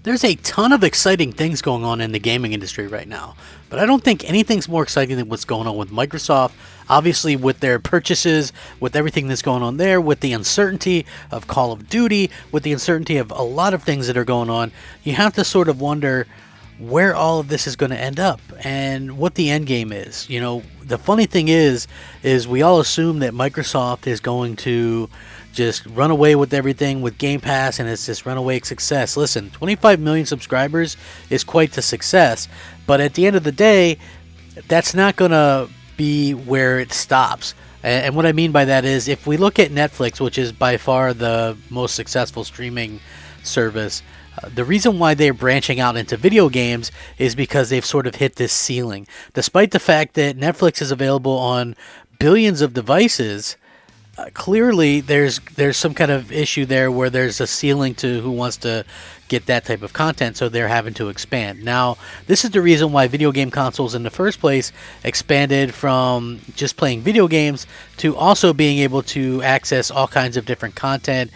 There's a ton of exciting things going on in the gaming industry right now, but I don't think anything's more exciting than what's going on with Microsoft. Obviously, with their purchases, with everything that's going on there, with the uncertainty of Call of Duty, with the uncertainty of a lot of things that are going on, you have to sort of wonder where all of this is going to end up and what the end game is. You know, the funny thing is we all assume that Microsoft is going to just run away with everything with Game Pass and it's this runaway success. Listen, 25 million subscribers is quite the success, but at the end of the day, that's not going to be where it stops. And what I mean by that is, if we look at Netflix, which is by far the most successful streaming service, the reason why they're branching out into video games is because they've sort of hit this ceiling. Despite the fact that Netflix is available on billions of devices, clearly there's some kind of issue there where there's a ceiling to who wants to get that type of content, so they're having to expand. Now, this is the reason why video game consoles in the first place expanded from just playing video games to also being able to access all kinds of different content,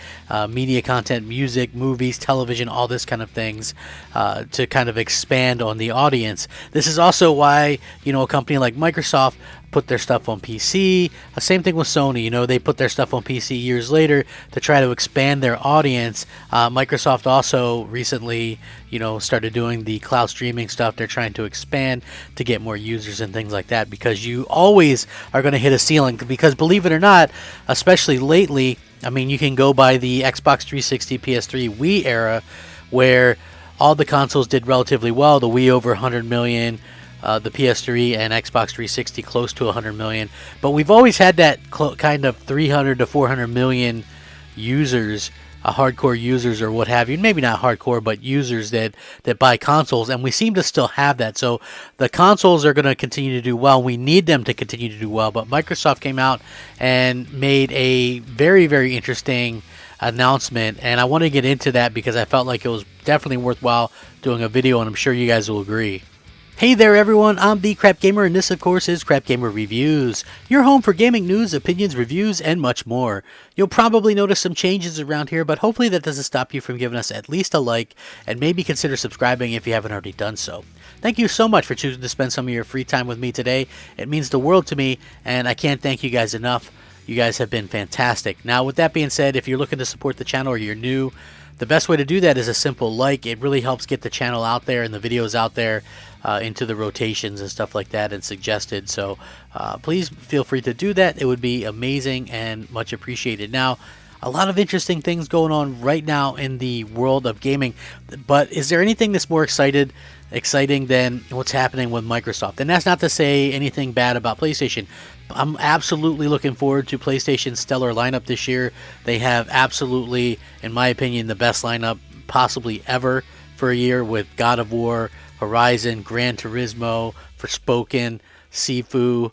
media content, music, movies, television, all this kind of things, to kind of expand on the audience. This is also why, you know, a company like Microsoft put their stuff on PC. Same thing with Sony. You know, they put their stuff on PC years later to try to expand their audience. Microsoft also recently, you know, started doing the cloud streaming stuff. They're trying to expand to get more users and things like that, because you always are going to hit a ceiling. Because believe it or not, especially lately, I mean, you can go by the Xbox 360, PS3, Wii era, where all the consoles did relatively well. The Wii over 100 million, the PS3 and Xbox 360 close to 100 million. But we've always had that kind of 300 to 400 million users, hardcore users or what have you. Maybe not hardcore, but users that buy consoles, and we seem to still have that. So the consoles are going to continue to do well. We need them to continue to do well. But Microsoft came out and made a very, very interesting announcement, and I want to get into that because I felt like it was definitely worthwhile doing a video, and I'm sure you guys will agree. Hey there everyone, I'm the Crapgamer, and this of course is Crapgamer Reviews, your home for gaming news, opinions, reviews, and much more. You'll probably notice some changes around here, but hopefully that doesn't stop you from giving us at least a like, and maybe consider subscribing if you haven't already done so. Thank you so much for choosing to spend some of your free time with me today. It means the world to me, and I can't thank you guys enough. You guys have been fantastic. Now, with that being said, if you're looking to support the channel or you're new, the best way to do that is a simple like. It really helps get the channel out there and the videos out there into the rotations and stuff like that and suggested. So please feel free to do that. It would be amazing and much appreciated. Now, a lot of interesting things going on right now in the world of gaming, but is there anything that's more exciting than what's happening with Microsoft? And that's not to say anything bad about PlayStation. I'm absolutely looking forward to PlayStation's stellar lineup this year. They have absolutely, in my opinion, the best lineup possibly ever for a year, with God of War, Horizon, Gran Turismo, Forspoken, Sifu,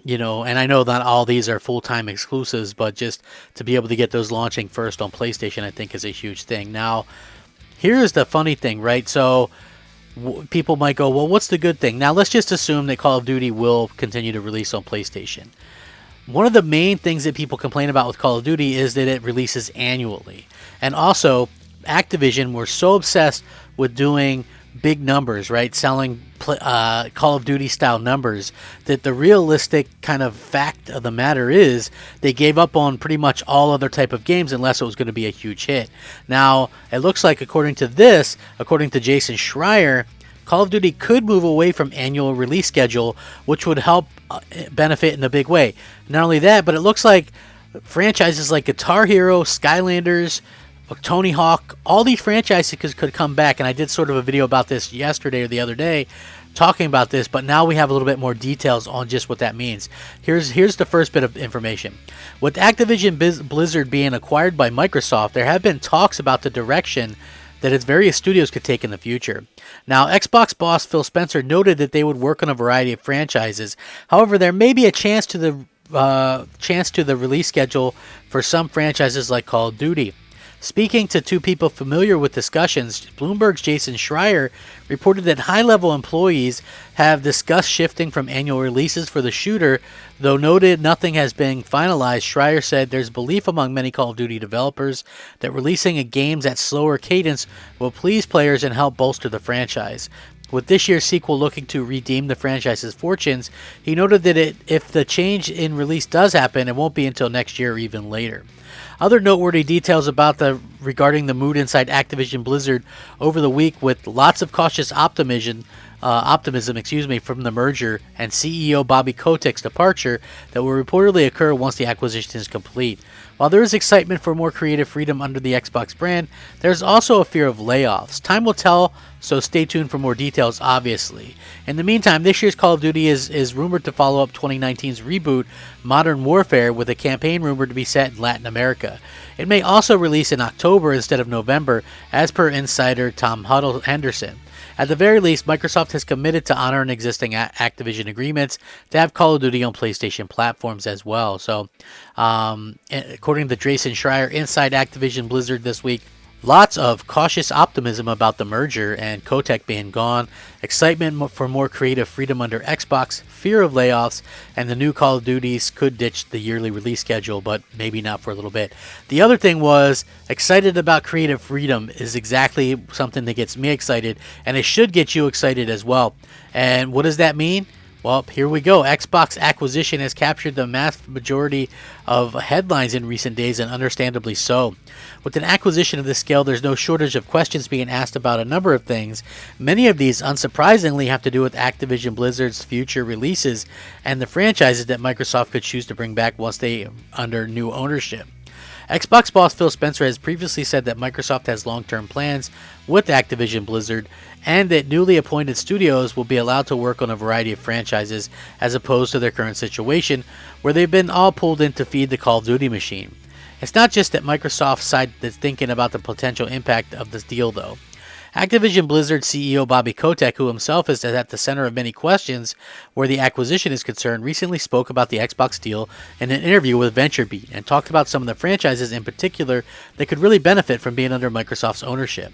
you know, and I know not all these are full-time exclusives, but just to be able to get those launching first on PlayStation, I think is a huge thing. Now, here's the funny thing, right? So people might go, well, what's the good thing? Now, let's just assume that Call of Duty will continue to release on PlayStation. One of the main things that people complain about with Call of Duty is that it releases annually. And also, Activision were so obsessed with doing big numbers, right? Selling Call of Duty style numbers, that the realistic kind of fact of the matter is they gave up on pretty much all other type of games unless it was going to be a huge hit. Now, it looks like according to Jason Schreier, Call of Duty could move away from annual release schedule, which would help benefit in a big way. Not only that, but it looks like franchises like Guitar Hero, Skylanders, Tony Hawk, all these franchises could come back, and I did sort of a video about this yesterday or the other day talking about this, but now we have a little bit more details on just what that means. Here's the first bit of information. With Activision Blizzard being acquired by Microsoft, there have been talks about the direction that its various studios could take in the future. Now, Xbox boss Phil Spencer noted that they would work on a variety of franchises. However, there may be a chance to the release schedule for some franchises like Call of Duty. Speaking to two people familiar with discussions, Bloomberg's Jason Schreier reported that high-level employees have discussed shifting from annual releases for the shooter, though noted nothing has been finalized. Schreier said there's belief among many Call of Duty developers that releasing games at slower cadence will please players and help bolster the franchise. With this year's sequel looking to redeem the franchise's fortunes, he noted that if the change in release does happen, it won't be until next year or even later. Other noteworthy details regarding the mood inside Activision Blizzard over the week, with lots of cautious optimism from the merger and CEO Bobby Kotick's departure that will reportedly occur once the acquisition is complete. While there is excitement for more creative freedom under the Xbox brand, there's also a fear of layoffs. Time will tell, so stay tuned for more details, obviously. In the meantime, this year's Call of Duty is rumored to follow up 2019's reboot, Modern Warfare, with a campaign rumored to be set in Latin America. It may also release in October instead of November, as per insider Tom Henderson. At the very least, Microsoft has committed to honoring existing Activision agreements to have Call of Duty on PlayStation platforms as well. So, according to Jason Schreier, inside Activision Blizzard this week, lots of cautious optimism about the merger and Kotick being gone, excitement for more creative freedom under Xbox, fear of layoffs, and the new Call of Duties could ditch the yearly release schedule, but maybe not for a little bit. The other thing was, excited about creative freedom is exactly something that gets me excited, and it should get you excited as well. And what does that mean? Well, here we go. Xbox acquisition has captured the vast majority of headlines in recent days, and understandably so. With an acquisition of this scale, there's no shortage of questions being asked about a number of things. Many of these, unsurprisingly, have to do with Activision Blizzard's future releases and the franchises that Microsoft could choose to bring back once they under new ownership. Xbox boss Phil Spencer has previously said that Microsoft has long-term plans with Activision Blizzard, and that newly appointed studios will be allowed to work on a variety of franchises as opposed to their current situation where they've been all pulled in to feed the Call of Duty machine. It's not just that Microsoft's side that's thinking about the potential impact of this deal, though. Activision Blizzard CEO Bobby Kotick, who himself is at the center of many questions where the acquisition is concerned, recently spoke about the Xbox deal in an interview with VentureBeat and talked about some of the franchises in particular that could really benefit from being under Microsoft's ownership,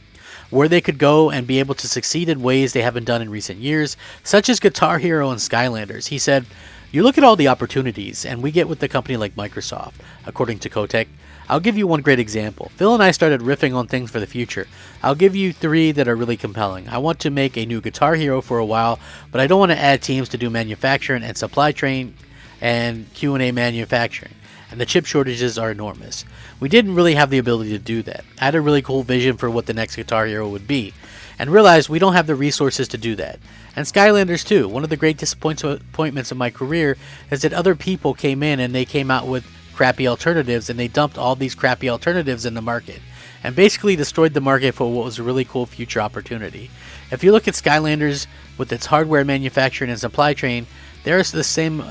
where they could go and be able to succeed in ways they haven't done in recent years, such as Guitar Hero and Skylanders. He said, "You look at all the opportunities, and we get with a company like Microsoft." According to Kotick, I'll give you one great example. Phil and I started riffing on things for the future. I'll give you three that are really compelling. I want to make a new Guitar Hero for a while, but I don't want to add teams to do manufacturing and supply chain and Q&A manufacturing. And the chip shortages are enormous. We didn't really have the ability to do that. I had a really cool vision for what the next Guitar Hero would be, and realized we don't have the resources to do that. And Skylanders too. One of the great disappointments of my career is that other people came in and they came out with crappy alternatives, and they dumped all these crappy alternatives in the market and basically destroyed the market for what was a really cool future opportunity. If you look at Skylanders with its hardware manufacturing and supply chain, there's the same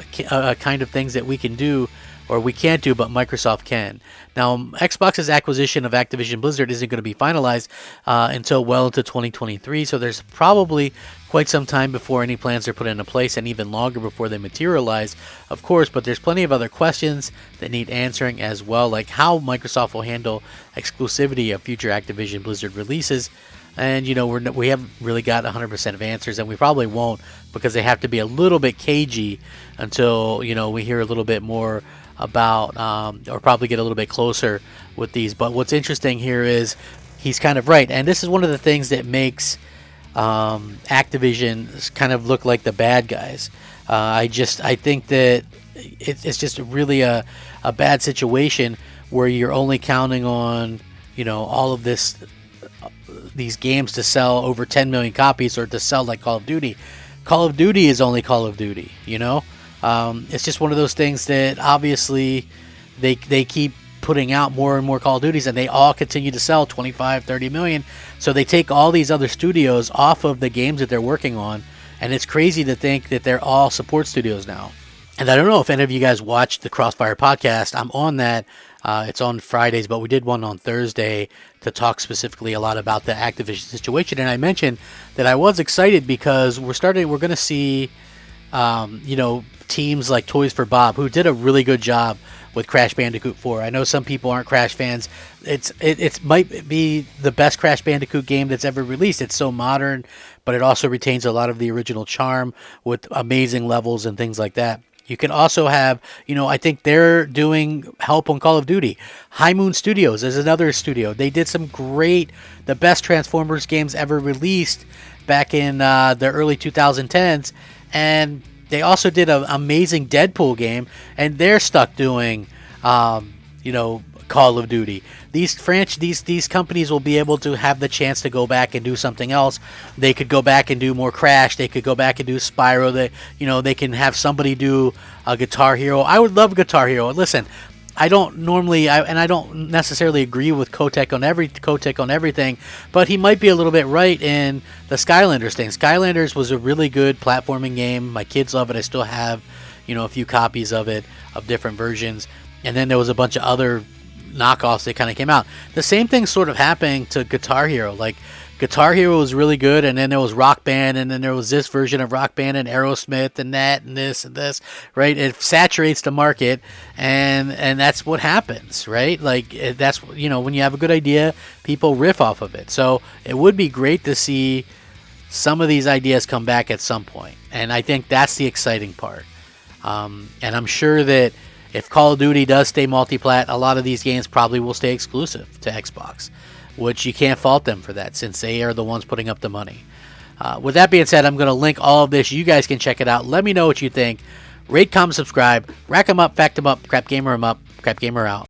kind of things that we can do, or we can't do, but Microsoft can. Now, Xbox's acquisition of Activision Blizzard isn't going to be finalized until well into 2023, so there's probably quite some time before any plans are put into place, and even longer before they materialize, of course, but there's plenty of other questions that need answering as well, like how Microsoft will handle exclusivity of future Activision Blizzard releases. And, you know, we haven't really got 100% of answers, and we probably won't, because they have to be a little bit cagey until, you know, we hear a little bit more about, or probably get a little bit closer with these. But what's interesting here is he's kind of right, and this is one of the things that makes Activision kind of look like the bad guys. I think that it's just really a bad situation where you're only counting on, you know, all of these games to sell over 10 million copies, or to sell like Call of Duty. Call of Duty is only Call of Duty, you know? It's just one of those things that obviously they keep putting out more and more Call of Duties, and they all continue to sell 25, 30 million. So they take all these other studios off of the games that they're working on, and it's crazy to think that they're all support studios now. And I don't know if any of you guys watched the Crossfire podcast. I'm on that. It's on Fridays, but we did one on Thursday to talk specifically a lot about the Activision situation. And I mentioned that I was excited because we're going to see, you know, teams like Toys for Bob, who did a really good job with Crash Bandicoot 4. I know some people aren't Crash fans. It might be the best Crash Bandicoot game that's ever released. It's so modern, but it also retains a lot of the original charm with amazing levels and things like that. You can also have, I think they're doing help on Call of Duty. High Moon Studios is another studio. They did some the best Transformers games ever released back in the early 2010s. And they also did an amazing Deadpool game. And they're stuck doing, Call of Duty. These companies will be able to have the chance to go back and do something else. They could go back and do more Crash. They could go back and do Spyro. They can have somebody do a Guitar Hero. I would love Guitar Hero. Listen, I don't necessarily agree with Kotick on everything, but he might be a little bit right in the Skylanders thing. Skylanders was a really good platforming game. My kids love it. I still have, a few copies of it, of different versions. And then there was a bunch of other knockoffs that kind of came out. The same thing sort of happening to Guitar Hero. Like, Guitar Hero was really good, and then there was Rock Band, and then there was this version of Rock Band and Aerosmith and that and this, right? It saturates the market, and that's what happens, right? Like, that's, when you have a good idea, people riff off of it. So it would be great to see some of these ideas come back at some point, and I think that's the exciting part. And I'm sure that if Call of Duty does stay multi-plat, a lot of these games probably will stay exclusive to Xbox, which you can't fault them for that since they are the ones putting up the money. With that being said, I'm going to link all of this. You guys can check it out. Let me know what you think. Rate, comment, subscribe. Rack 'em up, fact 'em up, Crapgamer 'em up, Crapgamer out.